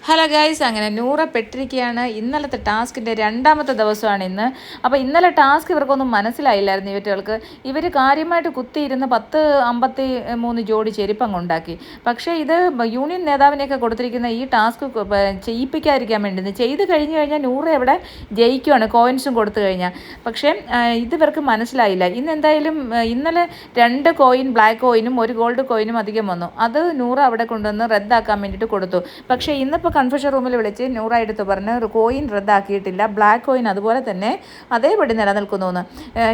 Hello guys, അങ്ങനെ നൂറ പെട്ടിരിക്കുകയാണ്. ഇന്നലത്തെ ടാസ്കിൻ്റെ രണ്ടാമത്തെ ദിവസമാണ് ഇന്ന്. അപ്പോൾ ഇന്നലെ ടാസ്ക് ഇവർക്കൊന്നും മനസ്സിലായില്ലായിരുന്നു. ഇവറ്റകൾക്ക് ഇവർ കാര്യമായിട്ട് കുത്തിയിരുന്ന് 53 ജോഡി ചെരുപ്പങ്ങ് ഉണ്ടാക്കി. പക്ഷേ ഇത് യൂണിയൻ നേതാവിനെയൊക്കെ കൊടുത്തിരിക്കുന്ന ഈ ടാസ്ക് ചെയ്യിപ്പിക്കാതിരിക്കാൻ വേണ്ടി ചെയ്ത് കഴിഞ്ഞ് കഴിഞ്ഞാൽ നൂറ എവിടെ ജയിക്കുവാണ്, കോയിൻസും കൊടുത്തു കഴിഞ്ഞാൽ. പക്ഷേ ഇതിവർക്ക് മനസ്സിലായില്ല. ഇന്ന് എന്തായാലും ഇന്നലെ 2 കോയിൻ ബ്ലാക്ക് കോയിനും 1 ഗോൾഡ് കോയിനും അധികം വന്നു. അത് നൂറ അവിടെ കൊണ്ടുവന്ന് റദ്ദാക്കാൻ വേണ്ടിയിട്ട് കൊടുത്തു. പക്ഷേ ഇന്നിപ്പോൾ കൺഫ്യൂഷൻ റൂമിൽ വിളിച്ച് നൂറ എടുത്ത് പറഞ്ഞ് കോയിൻ റദ്ദാക്കിയിട്ടില്ല, ബ്ലാക്ക് കോയിൻ അതുപോലെ തന്നെ അതേപടി നിലനിൽക്കുന്നു എന്ന്.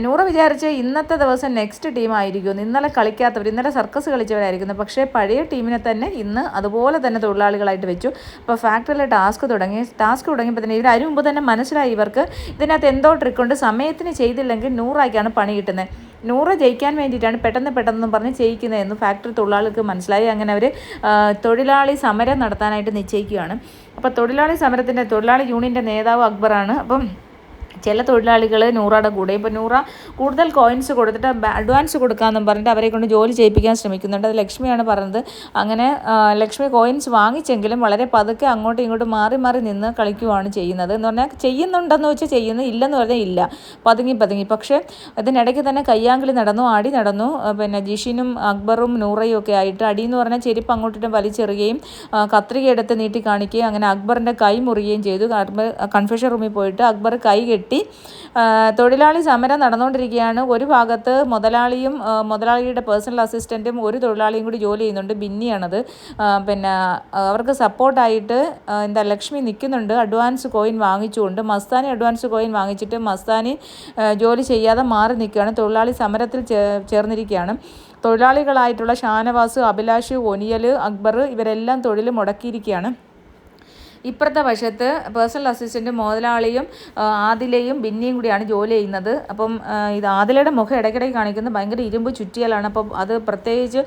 നൂറ വിചാരിച്ച് ഇന്നത്തെ ദിവസം നെക്സ്റ്റ് ടീം ആയിരിക്കും, ഇന്നലെ കളിക്കാത്തവർ, ഇന്നലെ സർക്കസ് കളിച്ചവരായിരിക്കുന്നു. പക്ഷേ പഴയ ടീമിനെ തന്നെ ഇന്ന് അതുപോലെ തന്നെ തൊഴിലാളികളായിട്ട് വെച്ചു. അപ്പോൾ ഫാക്ടറിയിലെ ടാസ്ക് തുടങ്ങിയപ്പോൾ തന്നെ ഇവർ മുമ്പ് തന്നെ മനസ്സിലായി ഇവർക്ക് ഇതിനകത്ത് എന്തോ ട്രിക്കുണ്ട്. സമയത്തിന് ചെയ്തില്ലെങ്കിൽ നൂറായിക്കാണ് പണി കിട്ടുന്നത്. നൂറ് ജയിക്കാൻ വേണ്ടിയിട്ടാണ് പെട്ടെന്ന് പറഞ്ഞ് ചെയ്യിക്കുന്നതെന്ന് ഫാക്ടറി തൊഴിലാളികൾക്ക് മനസ്സിലായി. അങ്ങനെ അവർ തൊഴിലാളി സമരം നടത്താനായിട്ട് നിശ്ചയിക്കുകയാണ്. അപ്പോൾ തൊഴിലാളി യൂണിയൻ്റെ നേതാവ് അക്ബറാണ്. അപ്പം ചില തൊഴിലാളികൾ നൂറയുടെ കൂടെ ഇപ്പോൾ നൂറ കൂടുതൽ കോയിൻസ് കൊടുത്തിട്ട് അഡ്വാൻസ് കൊടുക്കാമെന്നും പറഞ്ഞിട്ട് അവരെ കൊണ്ട് ജോലി ചെയ്യിപ്പിക്കാൻ ശ്രമിക്കുന്നുണ്ട്. അത് ലക്ഷ്മിയാണ് പറഞ്ഞത്. അങ്ങനെ ലക്ഷ്മി കോയിൻസ് വാങ്ങിച്ചെങ്കിലും വളരെ പതുക്കെ അങ്ങോട്ടും ഇങ്ങോട്ടും മാറി നിന്ന് കളിക്കുകയാണ് ചെയ്യുന്നത്. എന്ന് പറഞ്ഞാൽ ചെയ്യുന്നുണ്ടെന്ന് വെച്ചാൽ ചെയ്യുന്നു, ഇല്ലെന്ന് പറഞ്ഞാൽ ഇല്ല, പതുങ്ങി. പക്ഷേ ഇതിനിടയ്ക്ക് തന്നെ കയ്യാങ്കളി നടന്നു, അടി നടന്നു. പിന്നെ ജിഷിനും അക്ബറും നൂറയും ഒക്കെ ആയിട്ട് അടിയെന്ന് പറഞ്ഞാൽ ചെരുപ്പ് അങ്ങോട്ടിട്ടും വലിച്ചെറിയുകയും കത്രിക എടുത്ത് നീട്ടി കാണിക്കുകയും അങ്ങനെ അക്ബറിൻ്റെ കൈ മുറിയുകയും ചെയ്തു. കൺഫ്യൂഷൻ റൂമിൽ പോയിട്ട് അക്ബർ കൈ കെട്ടി. തൊഴിലാളി സമരം നടന്നുകൊണ്ടിരിക്കുകയാണ്. ഒരു ഭാഗത്ത് മുതലാളിയുടെ പേഴ്സണൽ അസിസ്റ്റൻറ്റും ഒരു തൊഴിലാളിയും കൂടി ജോലി ചെയ്യുന്നുണ്ട്, ബിന്നിയാണത്. പിന്നെ അവർക്ക് സപ്പോർട്ടായിട്ട് ലക്ഷ്മി നിൽക്കുന്നുണ്ട്, അഡ്വാൻസ് കോയിൻ വാങ്ങിച്ചുകൊണ്ട്. മസ്താനി അഡ്വാൻസ് കോയിൻ വാങ്ങിച്ചിട്ട് മസ്താനി ജോലി ചെയ്യാതെ മാറി നിൽക്കുകയാണ്. തൊഴിലാളി സമരത്തിൽ ചേർന്നിരിക്കുകയാണ്. തൊഴിലാളികളായിട്ടുള്ള ഷാനവാസ്, അഭിലാഷ്, ഒനിയൽ, അക്ബർ ഇവരെല്ലാം തൊഴിൽ മുടക്കിയിരിക്കുകയാണ്. ഇപ്പുറത്തെ വശത്ത് പേഴ്സണൽ അസിസ്റ്റൻറ്റും മുതലാളിയും ആദിലയും ബിന്നിയും കൂടിയാണ് ജോലി ചെയ്യുന്നത്. അപ്പം ഇത് ആദിലയുടെ മുഖം ഇടയ്ക്കിടയ്ക്ക് കാണിക്കുന്നത് ഭയങ്കര ഇരുമ്പ് ചുറ്റിയലാണ്. അപ്പം അത് പ്രത്യേകിച്ച്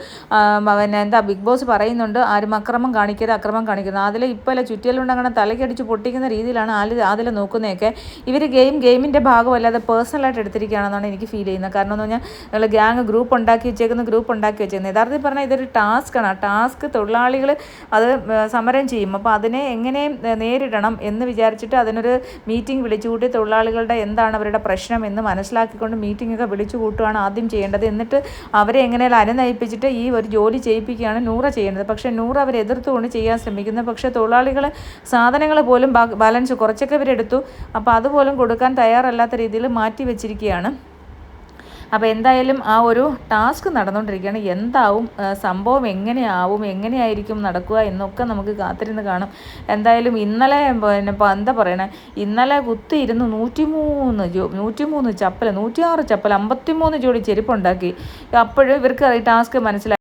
ബിഗ് ബോസ് പറയുന്നുണ്ട്, ആരും അക്രമം കാണിക്കരുത്. ആദില ഇപ്പോൾ ചുറ്റിയലുകൊണ്ട് അങ്ങനെ തലക്കടിച്ച് പൊട്ടിക്കുന്ന രീതിയിലാണ് ആദില നോക്കുന്നതൊക്കെ. ഇവർ ഗെയിമിൻ്റെ ഭാഗമല്ലാതെ പേഴ്സണലായിട്ട് എടുത്തിരിക്കുകയാണെന്നാണ് എനിക്ക് ഫീൽ ചെയ്യുന്നത്. കാരണം എന്ന് പറഞ്ഞാൽ നിങ്ങൾ ഗ്രൂപ്പ് ഉണ്ടാക്കി വെച്ചേക്കുന്നത് യഥാർത്ഥത്തിൽ പറഞ്ഞാൽ ഇതൊരു ടാസ്ക്കാണ്. ആ ടാസ്ക് തൊഴിലാളികൾ അത് സമരം ചെയ്യും. അപ്പോൾ അതിനെ എങ്ങനെ നേരിടണം എന്ന് വിചാരിച്ചിട്ട് അതിനൊരു മീറ്റിംഗ് വിളിച്ചു കൂട്ടി തൊഴിലാളികളുടെ എന്താണ് അവരുടെ പ്രശ്നം എന്ന് മനസ്സിലാക്കിക്കൊണ്ട് മീറ്റിംഗൊക്കെ വിളിച്ചു കൂട്ടുകയാണ് ആദ്യം ചെയ്യേണ്ടത്. എന്നിട്ട് അവരെ എങ്ങനെയാലും അനുനയിപ്പിച്ചിട്ട് ഈ ഒരു ജോലി ചെയ്യിപ്പിക്കുകയാണ് നൂറ ചെയ്യേണ്ടത്. പക്ഷേ നൂറ അവരെ എതിർത്തുകൊണ്ട് ചെയ്യാൻ ശ്രമിക്കുന്നത്. പക്ഷേ തൊഴിലാളികൾ സാധനങ്ങൾ പോലും ബാലൻസ് കുറച്ചൊക്കെ ഇവരെടുത്തു. അപ്പോൾ അതുപോലും കൊടുക്കാൻ തയ്യാറല്ലാത്ത രീതിയിൽ മാറ്റി വെച്ചിരിക്കുകയാണ്. അപ്പോൾ എന്തായാലും ആ ഒരു ടാസ്ക് നടന്നുകൊണ്ടിരിക്കുകയാണ്. എന്താവും സംഭവം, എങ്ങനെയായിരിക്കും നടക്കുക എന്നൊക്കെ നമുക്ക് കാത്തിരുന്ന് കാണാം. എന്തായാലും ഇന്നലെ എന്താ പറയണേ, ഇന്നലെ കുത്തിയിരുന്ന് 103 ചപ്പൽ, 106 ചപ്പൽ, 53 ജോഡി ചെരുപ്പുണ്ടാക്കി. അപ്പോഴും ഇവർക്ക് ടാസ്ക് മനസ്സിലായി.